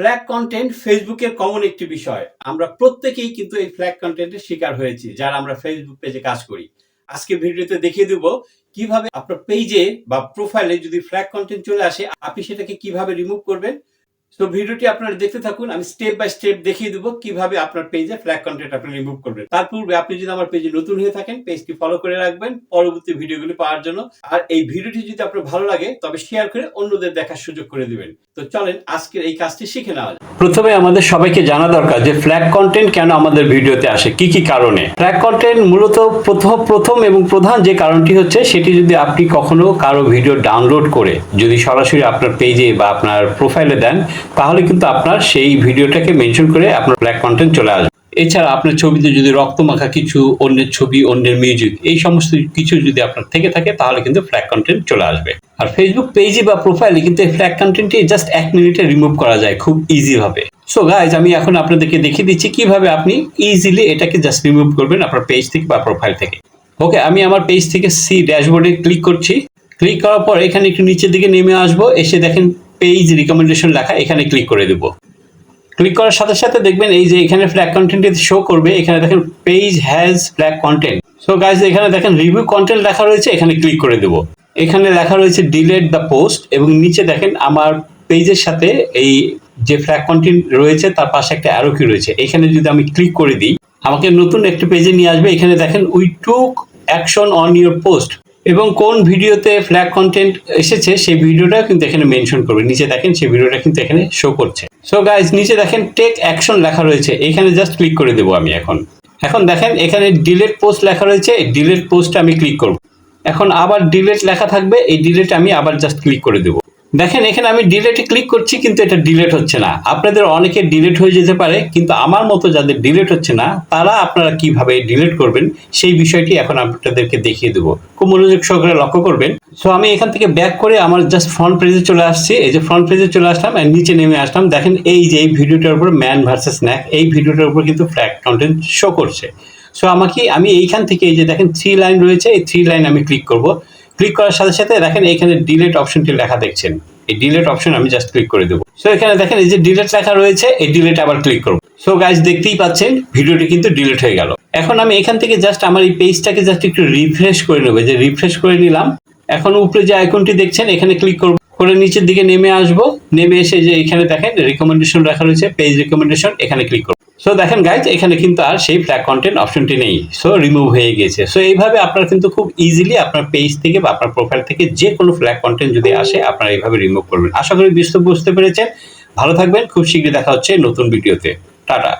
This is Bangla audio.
ফ্ল্যাগ কন্টেন্ট ফেসবুকের কমন একটি বিষয়। আমরা প্রত্যেকেই কিন্তু এই ফ্ল্যাগ কন্টেন্টের শিকার হয়েছি যারা আমরা ফেসবুক পেজে কাজ করি। আজকে ভিডিওতে দেখিয়ে দেব কিভাবে আপনার পেজে বা প্রোফাইলে যদি ফ্ল্যাগ কন্টেন্ট চলে আসে আপনি সেটাকে কিভাবে রিমুভ করবেন। তো ভিডিওটি আপনারা দেখতে থাকুন, আমি স্টেপ বাই স্টেপ দেখিয়ে দেবো কিভাবে আপনার পেজে ফ্ল্যাগ কন্টেন্ট আপনি রিমুভ করবেন। তার পূর্বে আপনি যদি আমার পেজে নতুন হয়ে থাকেন পেজটি ফলো করে রাখবেন পরবর্তী ভিডিওগুলি পাওয়ার জন্য। আর এই ভিডিওটি যদি আপনার ভালো লাগে তবে শেয়ার করে অন্যদের দেখার সুযোগ করে দিবেন। তো চলেন আজকের এই কাজটি শিখে নেওয়া যাক। প্রথমে আমাদের সবাইকে জানা দরকার যে ফ্ল্যাগ কন্টেন্ট কেন আমাদের ভিডিওতে আসে, কি কি কারণে। ফ্ল্যাগ কন্টেন্ট মূলত প্রথম এবং প্রধান যে কারণটি হচ্ছে সেটি যদি আপনি কখনো কারো ভিডিও ডাউনলোড করে যদি সরাসরি আপনার পেজে বা আপনার প্রোফাইলে দেন তাহলে কিন্তু আপনার সেই ভিডিওটাকে মেনশন করে আপনার ফ্ল্যাগ কন্টেন্ট চলে আসবে। এছাড়া আপনার ছবিতে যদি রক্তমাখা কিছু, অন্যের ছবি, অন্যের মিউজিক, এই সমস্ত কিছু যদি আপনার থেকে থাকে তাহলে কিন্তু ফ্ল্যাগ কন্টেন্ট চলে আসবে। আর ফেসবুক পেজে বা প্রোফাইলে কিন্তু এই ফ্ল্যাগ কন্টেন্টটি জাস্ট 1 মিনিটে রিমুভ করা যায় খুব ইজি ভাবে। সো গাইজ, আমি এখন আপনাদেরকে দেখিয়ে দিচ্ছি কিভাবে আপনি ইজিলি এটাকে জাস্ট রিমুভ করবেন আপনার পেজ থেকে বা প্রোফাইল থেকে। ওকে, আমি আমার পেজ থেকে সি ড্যাশবোর্ডে ক্লিক করছি। ক্লিক করার পর এখানে একটু নিচের দিকে নেমে আসবো, এসে দেখেন পেজ রিকমেন্ডেশন লেখা, এখানে ক্লিক করে দেবো। ক্লিক করার সাথে সাথে দেখবেন এই যে এখানে ফ্ল্যাগ কন্টেন্ট শো করবে, এখানে দেখেন page has flag content. So guys, এখানে দেখেন রিভিউ কন্টেন্ট লেখা রয়েছে, এখানে ক্লিক করে দেবো। এখানে লেখা রয়েছে ডিলেট দ্য পোস্ট এবং নিচে দেখেন আমার পেজের সাথে এই যে ফ্ল্যাগ কন্টেন্ট রয়েছে তার পাশে একটা অ্যারো কি রয়েছে, এখানে যদি আমি ক্লিক করে দিই আমাকে নতুন একটা পেজে নিয়ে আসবে। এখানে দেখেন we took action on your post এবং কোন ভিডিওতে ফ্ল্যাগ কন্টেন্ট এসেছে সেই ভিডিওটা কিন্তু এখানে মেনশন করবে। নিচে দেখেন সেই ভিডিওটা কিন্তু এখানে শো করছে। সো গাইজ, নিচে দেখেন টেক অ্যাকশন লেখা রয়েছে, এখানে জাস্ট ক্লিক করে দেবো আমি। এখন দেখেন এখানে ডিলেট পোস্ট লেখা রয়েছে, এই ডিলেট পোস্টে আমি ক্লিক করব। এখন আবার ডিলেট লেখা থাকবে, এই ডিলেটে আমি আবার জাস্ট ক্লিক করে দেবো। দেখেন এখানে আমি ডিলেটে ক্লিক করছি কিন্তু এটা ডিলেট হচ্ছে না। আপনাদের অনেকের ডিলেট হয়ে যেতে পারে, কিন্তু আমার মতো যাদের ডিলেট হচ্ছে না তারা আপনারা কিভাবে ডিলেট করবেন সেই বিষয়টি এখন আপনাদেরকে দেখিয়ে দেবো। খুব মনোযোগ সহকারে লক্ষ্য করবেন। সো আমি এখান থেকে ব্যাক করে আমার জাস্ট ফ্রন্ট পেজে চলে আসছি। এই যে ফ্রন্ট পেজে চলে আসলাম আর নিচে নেমে আসলাম। দেখেন এই যে এই ভিডিওটার উপর ম্যান ভার্সেস স্ন্যাক, এই ভিডিওটার উপর কিন্তু ফ্ল্যাগ কন্টেন্ট শো করছে। সো আমি এইখান থেকে এই যে দেখেন 3 লাইন রয়েছে, এই 3 লাইন আমি ক্লিক করব। ক্লিক করার সাথে সাথে দেখেন এখানে ডিলেট অপশনটি লেখা দেখছেন, এই ডিলেট অপশন আমি জাস্ট ক্লিক করে দেবো। সো এখানে দেখেন এই যে ডিলেট লেখা রয়েছে, এই ডিলেট আবার ক্লিক করব। সো গাইজ, দেখতেই পাচ্ছেন ভিডিওটি কিন্তু ডিলেট হয়ে গেল। এখন আমি এখান থেকে জাস্ট আমার এই পেজটাকে জাস্ট একটু রিফ্রেশ করে নেবো। যে রিফ্রেশ করে নিলাম, এখন উপরে যে আইকনটি দেখছেন এখানে ক্লিক করব, করে নিচের দিকে নেমে আসবো। নেমে এসে যে এখানে দেখেন রিকমেন্ডেশন লেখা রয়েছে, পেজ রিকমেন্ডেশন, এখানে ক্লিক করব। সো দেখেন গাইজ, এখানে কিন্তু আর সেই ফ্ল্যাগ কন্টেন্ট অপশনটি নেই, সো রিমুভ হয়ে গেছে। সো এইভাবে আপনারা কিন্তু খুব ইজিলি আপনার পেজ থেকে বা আপনার প্রোফাইল থেকে যে কোনো ফ্ল্যাগ কন্টেন্ট যদি আসে আপনারা এইভাবে রিমুভ করবেন। আশা করি বুঝতে পেরেছেন। ভালো থাকবেন, খুব শীঘ্রই দেখা হচ্ছে নতুন ভিডিওতে। টাটা।